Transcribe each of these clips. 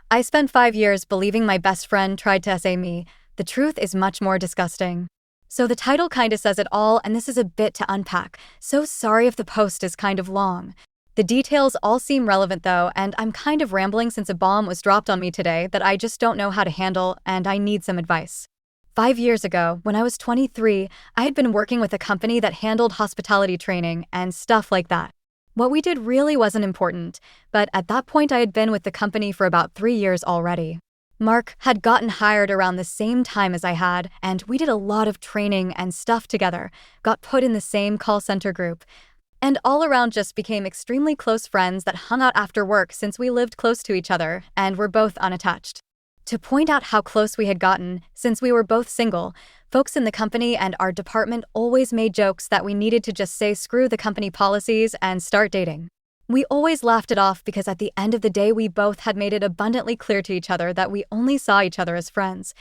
I spent 5 years believing my best friend tried to SA me. The truth is much more disgusting. So the title kinda says it all, and this is a bit to unpack, so sorry if the post is kind of long. The details all seem relevant though, and I'm kind of rambling since a bomb was dropped on me today that I just don't know how to handle, and I need some advice. 5 years ago, when I was 23, I had been working with a company that handled hospitality training and stuff like that. What we did really wasn't important, but at that point I had been with the company for about 3 years already. Mark had gotten hired around the same time as I had, and we did a lot of training and stuff together, got put in the same call center group, and all around just became extremely close friends that hung out after work since we lived close to each other and were both unattached. To point out how close we had gotten, since we were both single, folks in the company and our department always made jokes that we needed to just say screw the company policies and start dating. We always laughed it off because at the end of the day we both had made it abundantly clear to each other that we only saw each other as friends.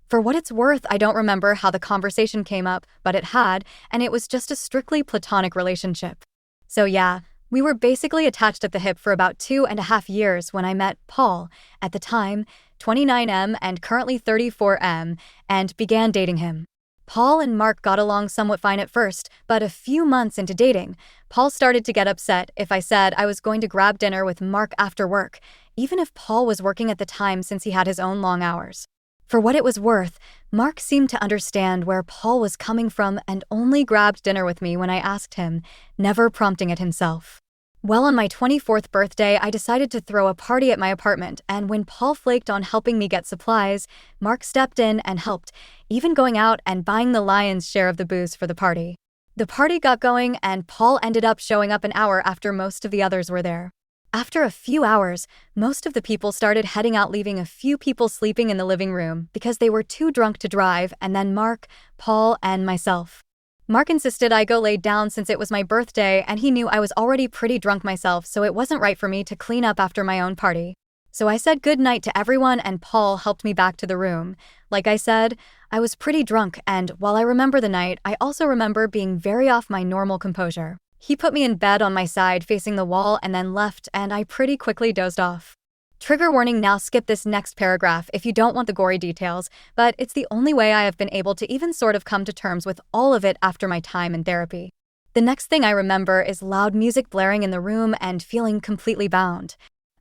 For what it's worth, I don't remember how the conversation came up, but it had, and it was just a strictly platonic relationship. So yeah, we were basically attached at the hip for about 2.5 years when I met Paul, at the time 29M and currently 34M, and began dating him. Paul and Mark got along somewhat fine at first, but a few months into dating, Paul started to get upset if I said I was going to grab dinner with Mark after work, even if Paul was working at the time since he had his own long hours. For what it was worth, Mark seemed to understand where Paul was coming from and only grabbed dinner with me when I asked him, never prompting it himself. Well, on my 24th birthday, I decided to throw a party at my apartment, and when Paul flaked on helping me get supplies, Mark stepped in and helped, even going out and buying the lion's share of the booze for the party. The party got going, and Paul ended up showing up an hour after most of the others were there. After a few hours, most of the people started heading out, leaving a few people sleeping in the living room because they were too drunk to drive, and then Mark, Paul, and myself. Mark insisted I go lay down since it was my birthday, and he knew I was already pretty drunk myself, so it wasn't right for me to clean up after my own party. So I said good night to everyone, and Paul helped me back to the room. Like I said, I was pretty drunk, and while I remember the night, I also remember being very off my normal composure. He put me in bed on my side facing the wall and then left, and I pretty quickly dozed off. Trigger warning, now skip this next paragraph if you don't want the gory details, but it's the only way I have been able to even sort of come to terms with all of it after my time in therapy. The next thing I remember is loud music blaring in the room and feeling completely bound.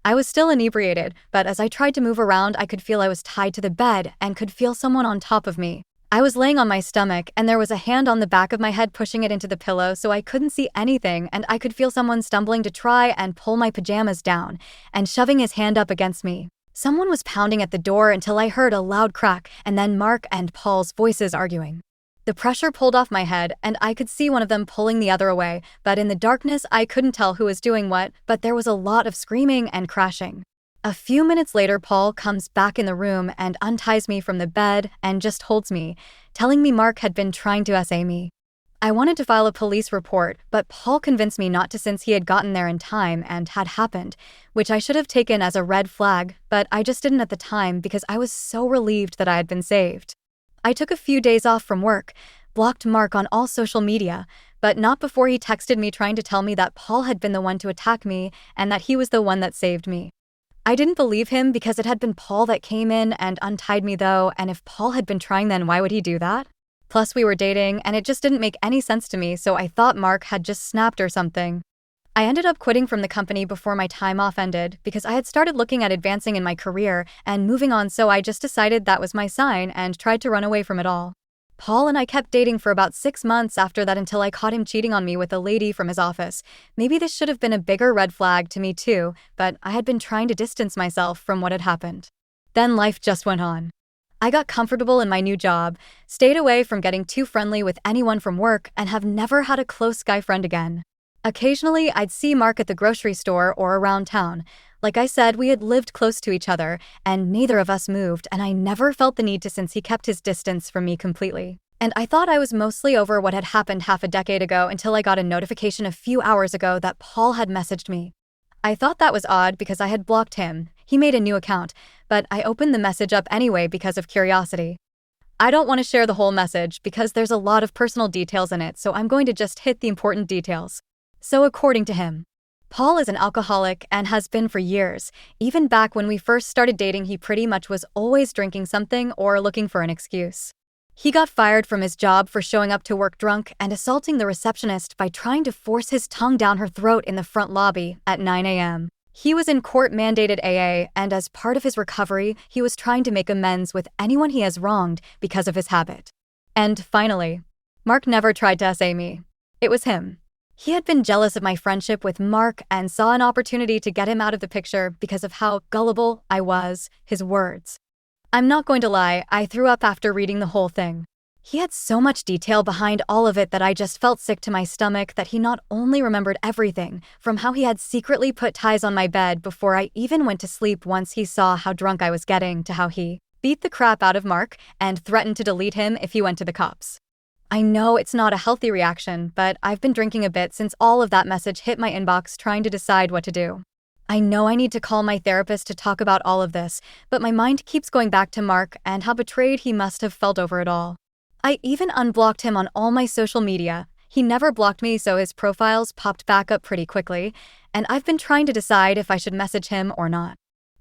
I was still inebriated, but as I tried to move around, I could feel I was tied to the bed and could feel someone on top of me. I was laying on my stomach, and there was a hand on the back of my head pushing it into the pillow so I couldn't see anything, and I could feel someone stumbling to try and pull my pajamas down and shoving his hand up against me. Someone was pounding at the door until I heard a loud crack, and then Mark and Paul's voices arguing. The pressure pulled off my head, and I could see one of them pulling the other away, but in the darkness I couldn't tell who was doing what, but there was a lot of screaming and crashing. A few minutes later, Paul comes back in the room and unties me from the bed and just holds me, telling me Mark had been trying to SA me. I wanted to file a police report, but Paul convinced me not to since he had gotten there in time and had happened, which I should have taken as a red flag, but I just didn't at the time because I was so relieved that I had been saved. I took a few days off from work, blocked Mark on all social media, but not before he texted me trying to tell me that Paul had been the one to attack me and that he was the one that saved me. I didn't believe him because it had been Paul that came in and untied me though, and if Paul had been trying, then why would he do that? Plus we were dating, and it just didn't make any sense to me, so I thought Mark had just snapped or something. I ended up quitting from the company before my time off ended because I had started looking at advancing in my career and moving on, so I just decided that was my sign and tried to run away from it all. Paul and I kept dating for about 6 months after that until I caught him cheating on me with a lady from his office. Maybe this should have been a bigger red flag to me too, but I had been trying to distance myself from what had happened. Then life just went on. I got comfortable in my new job, stayed away from getting too friendly with anyone from work, and have never had a close guy friend again. Occasionally, I'd see Mark at the grocery store or around town. Like I said, we had lived close to each other, and neither of us moved, and I never felt the need to since he kept his distance from me completely. And I thought I was mostly over what had happened half a decade ago until I got a notification a few hours ago that Paul had messaged me. I thought that was odd because I had blocked him. He made a new account, but I opened the message up anyway because of curiosity. I don't want to share the whole message because there's a lot of personal details in it, so I'm going to just hit the important details. So according to him, Paul is an alcoholic and has been for years. Even back when we first started dating, he pretty much was always drinking something or looking for an excuse. He got fired from his job for showing up to work drunk and assaulting the receptionist by trying to force his tongue down her throat in the front lobby at 9 a.m. He was in court-mandated AA, and as part of his recovery, he was trying to make amends with anyone he has wronged because of his habit. And finally, Mark never tried to SA me. It was him. He had been jealous of my friendship with Mark and saw an opportunity to get him out of the picture because of how gullible I was, his words. I'm not going to lie, I threw up after reading the whole thing. He had so much detail behind all of it that I just felt sick to my stomach that he not only remembered everything, from how he had secretly put ties on my bed before I even went to sleep once he saw how drunk I was getting, to how he beat the crap out of Mark and threatened to delete him if he went to the cops. I know it's not a healthy reaction, but I've been drinking a bit since all of that message hit my inbox, trying to decide what to do. I know I need to call my therapist to talk about all of this, but my mind keeps going back to Mark and how betrayed he must have felt over it all. I even unblocked him on all my social media. He never blocked me, so his profiles popped back up pretty quickly, and I've been trying to decide if I should message him or not.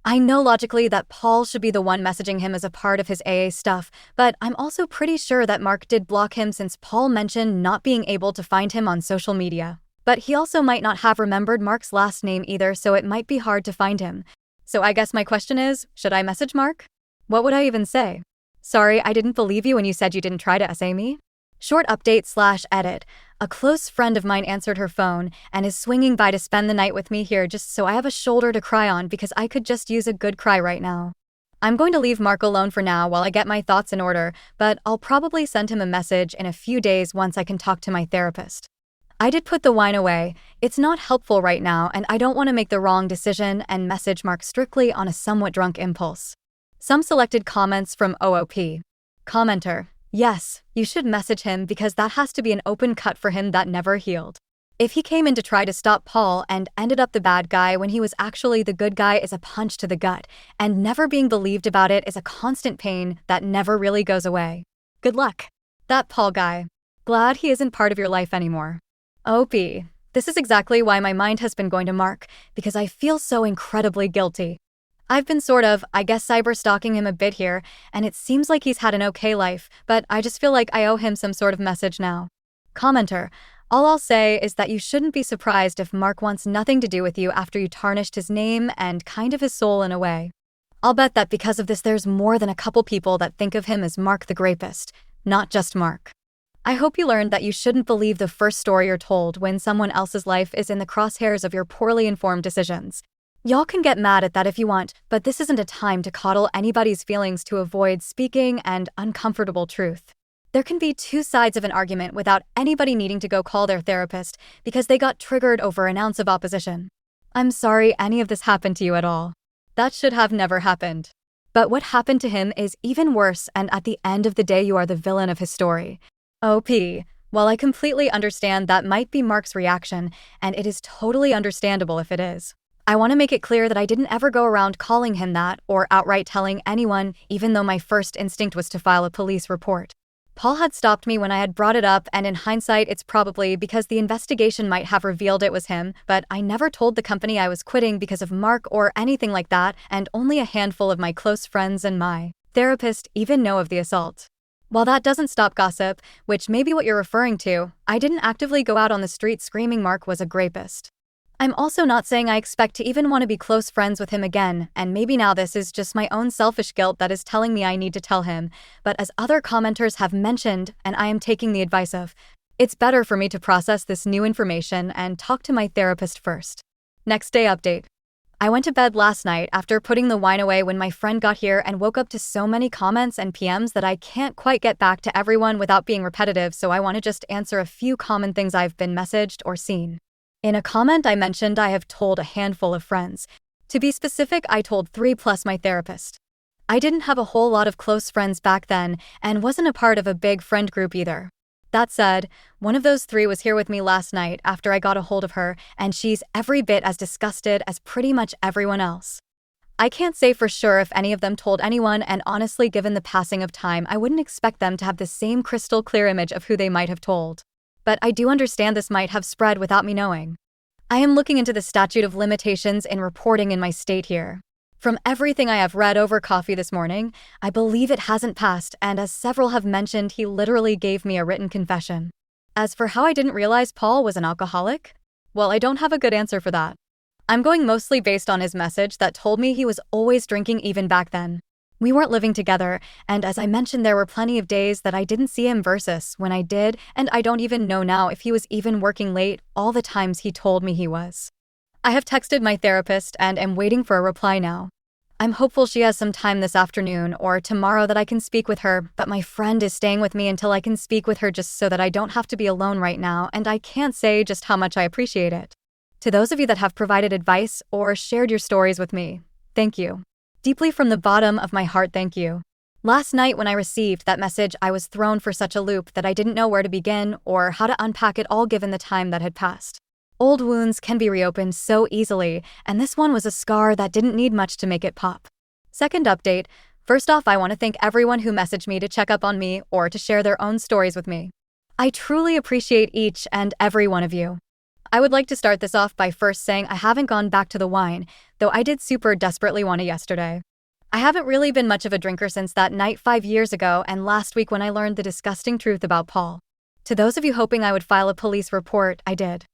I know logically that Paul should be the one messaging him as a part of his AA stuff, but I'm also pretty sure that Mark did block him since Paul mentioned not being able to find him on social media. But he also might not have remembered Mark's last name either, so it might be hard to find him. So I guess my question is, should I message Mark? What would I even say? Sorry, I didn't believe you when you said you didn't try to SA me. Short update/edit. A close friend of mine answered her phone and is swinging by to spend the night with me here just so I have a shoulder to cry on because I could just use a good cry right now. I'm going to leave Mark alone for now while I get my thoughts in order, but I'll probably send him a message in a few days once I can talk to my therapist. I did put the wine away. It's not helpful right now, and I don't want to make the wrong decision and message Mark strictly on a somewhat drunk impulse. Some selected comments from OOP. Commenter: yes, you should message him because that has to be an open cut for him that never healed. If he came in to try to stop Paul and ended up the bad guy when he was actually the good guy is a punch to the gut, and never being believed about it is a constant pain that never really goes away. Good luck. That Paul guy. Glad he isn't part of your life anymore. OP. This is exactly why my mind has been going to Mark, because I feel so incredibly guilty. I've been I guess cyber-stalking him a bit here, and it seems like he's had an okay life, but I just feel like I owe him some sort of message now. Commenter: all I'll say is that you shouldn't be surprised if Mark wants nothing to do with you after you tarnished his name and kind of his soul in a way. I'll bet that because of this there's more than a couple people that think of him as Mark the Grapist, not just Mark. I hope you learned that you shouldn't believe the first story you're told when someone else's life is in the crosshairs of your poorly informed decisions. Y'all can get mad at that if you want, but this isn't a time to coddle anybody's feelings to avoid speaking and uncomfortable truth. There can be two sides of an argument without anybody needing to go call their therapist because they got triggered over an ounce of opposition. I'm sorry any of this happened to you at all. That should have never happened. But what happened to him is even worse, and at the end of the day you are the villain of his story. OP. While I completely understand that might be Mark's reaction, and it is totally understandable if it is, I want to make it clear that I didn't ever go around calling him that or outright telling anyone, even though my first instinct was to file a police report. Paul had stopped me when I had brought it up, and in hindsight it's probably because the investigation might have revealed it was him, but I never told the company I was quitting because of Mark or anything like that, and only a handful of my close friends and my therapist even know of the assault. While that doesn't stop gossip, which may be what you're referring to, I didn't actively go out on the street screaming Mark was a grapist. I'm also not saying I expect to even want to be close friends with him again, and maybe now this is just my own selfish guilt that is telling me I need to tell him, but as other commenters have mentioned, and I am taking the advice of, it's better for me to process this new information and talk to my therapist first. Next day update. I went to bed last night after putting the wine away when my friend got here and woke up to so many comments and PMs that I can't quite get back to everyone without being repetitive, so I want to just answer a few common things I've been messaged or seen. In a comment I mentioned I have told a handful of friends. To be specific, I told 3 plus my therapist. I didn't have a whole lot of close friends back then and wasn't a part of a big friend group either. That said, one of those 3 was here with me last night after I got a hold of her, and she's every bit as disgusted as pretty much everyone else. I can't say for sure if any of them told anyone, and honestly given the passing of time I wouldn't expect them to have the same crystal clear image of who they might have told. But I do understand this might have spread without me knowing. I am looking into the statute of limitations in reporting in my state here. From everything I have read over coffee this morning, I believe it hasn't passed, and as several have mentioned, he literally gave me a written confession. As for how I didn't realize Paul was an alcoholic, well, I don't have a good answer for that. I'm going mostly based on his message that told me he was always drinking even back then. We weren't living together, and as I mentioned, there were plenty of days that I didn't see him versus when I did, and I don't even know now if he was even working late all the times he told me he was. I have texted my therapist and am waiting for a reply now. I'm hopeful she has some time this afternoon or tomorrow that I can speak with her, but my friend is staying with me until I can speak with her just so that I don't have to be alone right now, and I can't say just how much I appreciate it. To those of you that have provided advice or shared your stories with me, thank you. Deeply from the bottom of my heart, thank you. Last night when I received that message, I was thrown for such a loop that I didn't know where to begin or how to unpack it all given the time that had passed. Old wounds can be reopened so easily, and this one was a scar that didn't need much to make it pop. Second update, first off, I want to thank everyone who messaged me to check up on me or to share their own stories with me. I truly appreciate each and every one of you. I would like to start this off by first saying I haven't gone back to the wine, though I did super desperately want to yesterday. I haven't really been much of a drinker since that night 5 years ago and last week when I learned the disgusting truth about Paul. To those of you hoping I would file a police report, I did.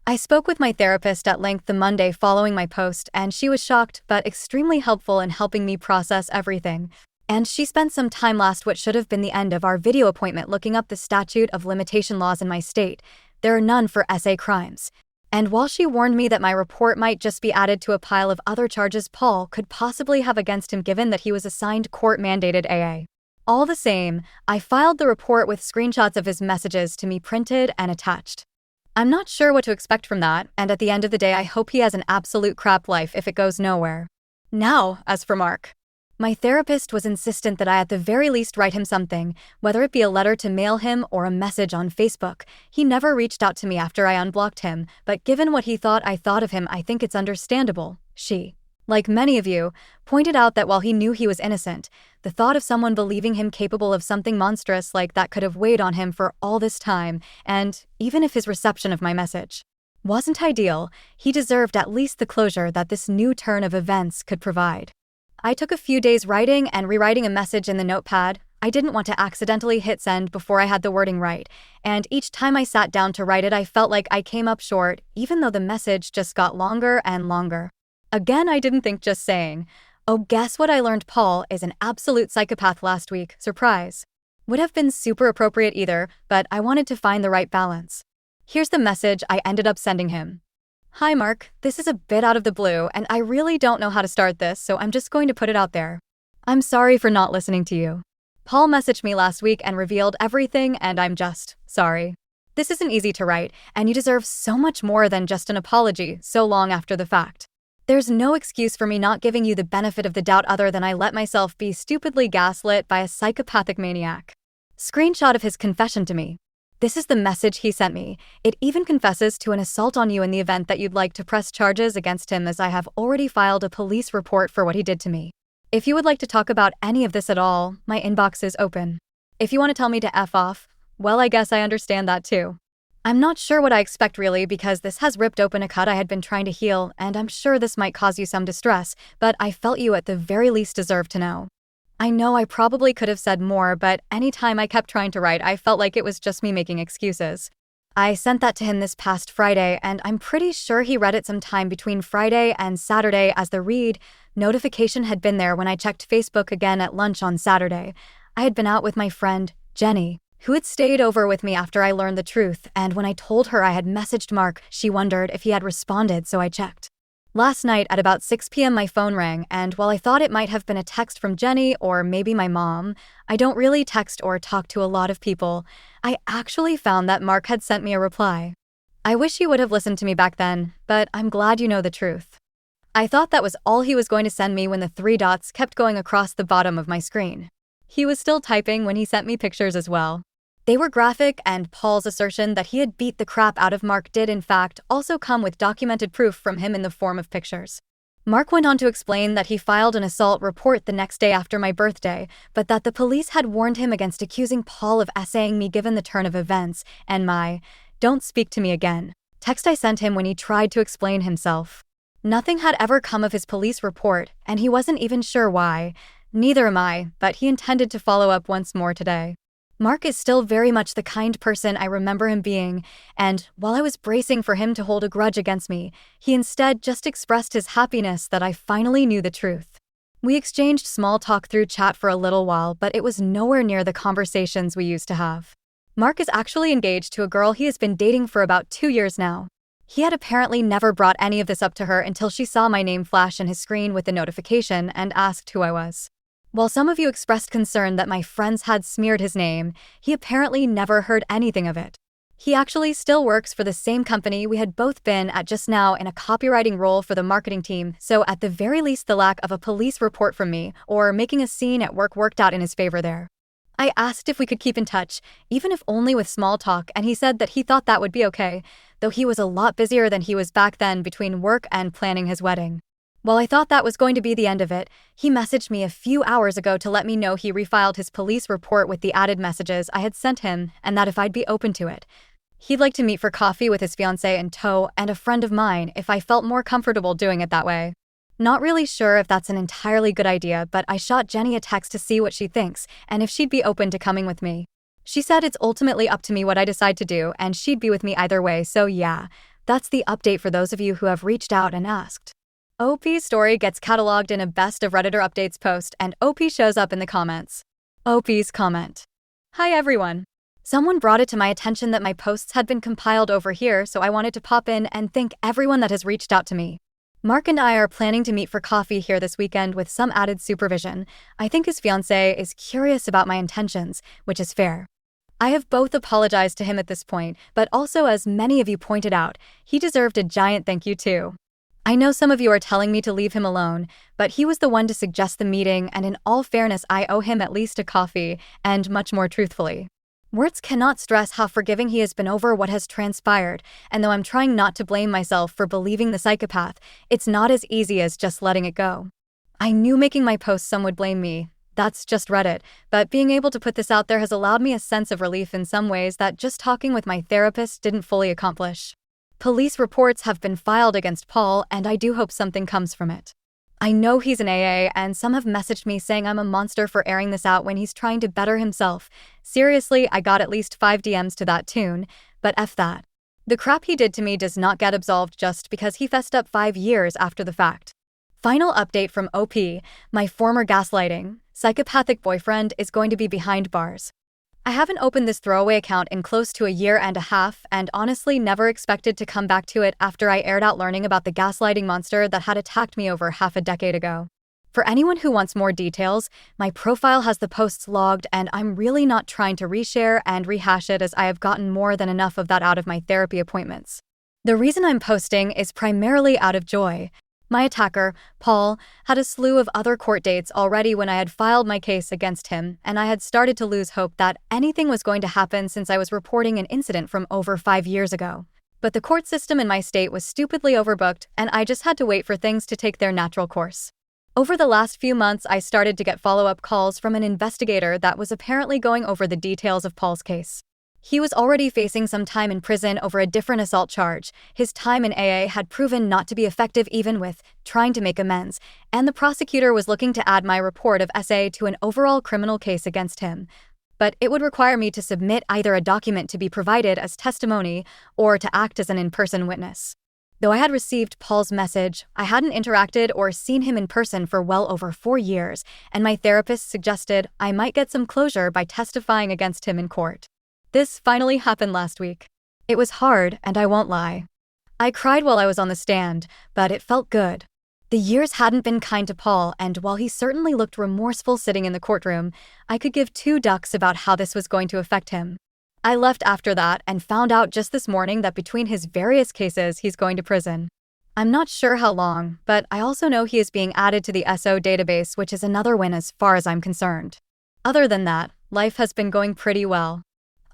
I spoke with my therapist at length the Monday following my post, and she was shocked but extremely helpful in helping me process everything. And she spent some time last what should have been the end of our video appointment looking up the statute of limitation laws in my state. There are none for SA crimes. And while she warned me that my report might just be added to a pile of other charges Paul could possibly have against him given that he was assigned court-mandated AA. All the same, I filed the report with screenshots of his messages to me printed and attached. I'm not sure what to expect from that, and at the end of the day I hope he has an absolute crap life if it goes nowhere. Now, as for Mark. My therapist was insistent that I at the very least write him something, whether it be a letter to mail him or a message on Facebook. He never reached out to me after I unblocked him, but given what he thought I thought of him, I think it's understandable. She, like many of you, pointed out that while he knew he was innocent, the thought of someone believing him capable of something monstrous like that could have weighed on him for all this time, and even if his reception of my message wasn't ideal, he deserved at least the closure that this new turn of events could provide. I took a few days writing and rewriting a message in the notepad. I didn't want to accidentally hit send before I had the wording right, and each time I sat down to write it, I felt like I came up short, even though the message just got longer and longer. Again, I didn't think just saying, "Oh, guess what I learned Paul is an absolute psychopath last week, surprise," would have been super appropriate either, but I wanted to find the right balance. Here's the message I ended up sending him. Hi Mark, this is a bit out of the blue, and I really don't know how to start this, so I'm just going to put it out there. I'm sorry for not listening to you. Paul messaged me last week and revealed everything, and I'm just sorry. This isn't easy to write, and you deserve so much more than just an apology so long after the fact. There's no excuse for me not giving you the benefit of the doubt other than I let myself be stupidly gaslit by a psychopathic maniac. Screenshot of his confession to me. This is the message he sent me. It even confesses to an assault on you in the event that you'd like to press charges against him, as I have already filed a police report for what he did to me. If you would like to talk about any of this at all, my inbox is open. If you want to tell me to F off, well, I guess I understand that too. I'm not sure what I expect really, because this has ripped open a cut I had been trying to heal, and I'm sure this might cause you some distress, but I felt you at the very least deserve to know. I know I probably could have said more, but anytime I kept trying to write, I felt like it was just me making excuses. I sent that to him this past Friday, and I'm pretty sure he read it sometime between Friday and Saturday, as the read notification had been there when I checked Facebook again at lunch on Saturday. I had been out with my friend, Jenny, who had stayed over with me after I learned the truth, and when I told her I had messaged Mark, she wondered if he had responded, so I checked. Last night at about 6 p.m. my phone rang, and while I thought it might have been a text from Jenny or maybe my mom, I don't really text or talk to a lot of people, I actually found that Mark had sent me a reply. I wish he would have listened to me back then, but I'm glad you know the truth. I thought that was all he was going to send me when the 3 dots kept going across the bottom of my screen. He was still typing when he sent me pictures as well. They were graphic, and Paul's assertion that he had beat the crap out of Mark did in fact also come with documented proof from him in the form of pictures. Mark went on to explain that he filed an assault report the next day after my birthday, but that the police had warned him against accusing Paul of essaying me given the turn of events, and my "don't speak to me again" Text I sent him when he tried to explain himself. Nothing had ever come of his police report, and he wasn't even sure why. Neither am I, but he intended to follow up once more today. Mark is still very much the kind person I remember him being, and while I was bracing for him to hold a grudge against me, he instead just expressed his happiness that I finally knew the truth. We exchanged small talk through chat for a little while, but it was nowhere near the conversations we used to have. Mark is actually engaged to a girl he has been dating for about 2 years now. He had apparently never brought any of this up to her until she saw my name flash in his screen with the notification and asked who I was. While some of you expressed concern that my friends had smeared his name, he apparently never heard anything of it. He actually still works for the same company we had both been at just now in a copywriting role for the marketing team, so at the very least the lack of a police report from me or making a scene at work worked out in his favor there. I asked if we could keep in touch, even if only with small talk, and he said that he thought that would be okay, though he was a lot busier than he was back then between work and planning his wedding. While I thought that was going to be the end of it, he messaged me a few hours ago to let me know he refiled his police report with the added messages I had sent him and that if I'd be open to it. He'd like to meet for coffee with his fiancée in tow and a friend of mine if I felt more comfortable doing it that way. Not really sure if that's an entirely good idea, but I shot Jenny a text to see what she thinks and if she'd be open to coming with me. She said it's ultimately up to me what I decide to do and she'd be with me either way, so yeah, that's the update for those of you who have reached out and asked. OP's story gets cataloged in a best of Redditor updates post and OP shows up in the comments. OP's comment. Hi everyone. Someone brought it to my attention that my posts had been compiled over here, so I wanted to pop in and thank everyone that has reached out to me. Mark and I are planning to meet for coffee here this weekend with some added supervision. I think his fiancée is curious about my intentions, which is fair. I have both apologized to him at this point, but also, as many of you pointed out, he deserved a giant thank you too. I know some of you are telling me to leave him alone, but he was the one to suggest the meeting, and in all fairness, I owe him at least a coffee, and much more truthfully. Words cannot stress how forgiving he has been over what has transpired, and though I'm trying not to blame myself for believing the psychopath, it's not as easy as just letting it go. I knew making my posts some would blame me. That's just Reddit, but being able to put this out there has allowed me a sense of relief in some ways that just talking with my therapist didn't fully accomplish. Police reports have been filed against Paul, and I do hope something comes from it. I know he's an AA, and some have messaged me saying I'm a monster for airing this out when he's trying to better himself. Seriously, I got at least 5 DMs to that tune, but F that. The crap he did to me does not get absolved just because he fessed up 5 years after the fact. Final update from OP, my former gaslighting, psychopathic boyfriend is going to be behind bars. I haven't opened this throwaway account in close to a year and a half and honestly never expected to come back to it after I aired out learning about the gaslighting monster that had attacked me over half a decade ago. For anyone who wants more details, my profile has the posts logged and I'm really not trying to reshare and rehash it as I have gotten more than enough of that out of my therapy appointments. The reason I'm posting is primarily out of joy. My attacker, Paul, had a slew of other court dates already when I had filed my case against him, and I had started to lose hope that anything was going to happen since I was reporting an incident from over 5 years ago. But the court system in my state was stupidly overbooked, and I just had to wait for things to take their natural course. Over the last few months, I started to get follow-up calls from an investigator that was apparently going over the details of Paul's case. He was already facing some time in prison over a different assault charge. His time in AA had proven not to be effective even with trying to make amends, and the prosecutor was looking to add my report of SA to an overall criminal case against him. But it would require me to submit either a document to be provided as testimony or to act as an in-person witness. Though I had received Paul's message, I hadn't interacted or seen him in person for well over 4 years, and my therapist suggested I might get some closure by testifying against him in court. This finally happened last week. It was hard, and I won't lie. I cried while I was on the stand, but it felt good. The years hadn't been kind to Paul, and while he certainly looked remorseful sitting in the courtroom, I could give 2 ducks about how this was going to affect him. I left after that and found out just this morning that between his various cases, he's going to prison. I'm not sure how long, but I also know he is being added to the SO database, which is another win as far as I'm concerned. Other than that, life has been going pretty well.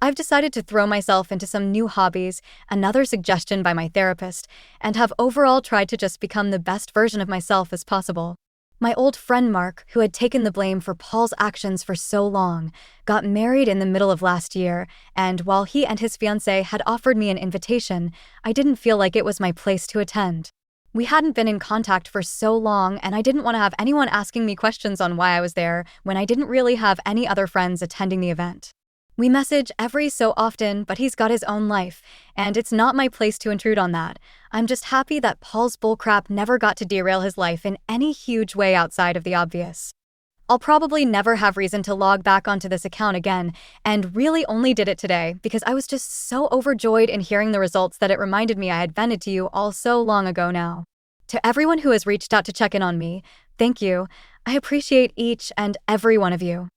I've decided to throw myself into some new hobbies, another suggestion by my therapist, and have overall tried to just become the best version of myself as possible. My old friend Mark, who had taken the blame for Paul's actions for so long, got married in the middle of last year, and while he and his fiancée had offered me an invitation, I didn't feel like it was my place to attend. We hadn't been in contact for so long, and I didn't want to have anyone asking me questions on why I was there when I didn't really have any other friends attending the event. We message every so often, but he's got his own life, and it's not my place to intrude on that. I'm just happy that Paul's bullcrap never got to derail his life in any huge way outside of the obvious. I'll probably never have reason to log back onto this account again, and really only did it today because I was just so overjoyed in hearing the results that it reminded me I had vented to you all so long ago now. To everyone who has reached out to check in on me, thank you. I appreciate each and every one of you.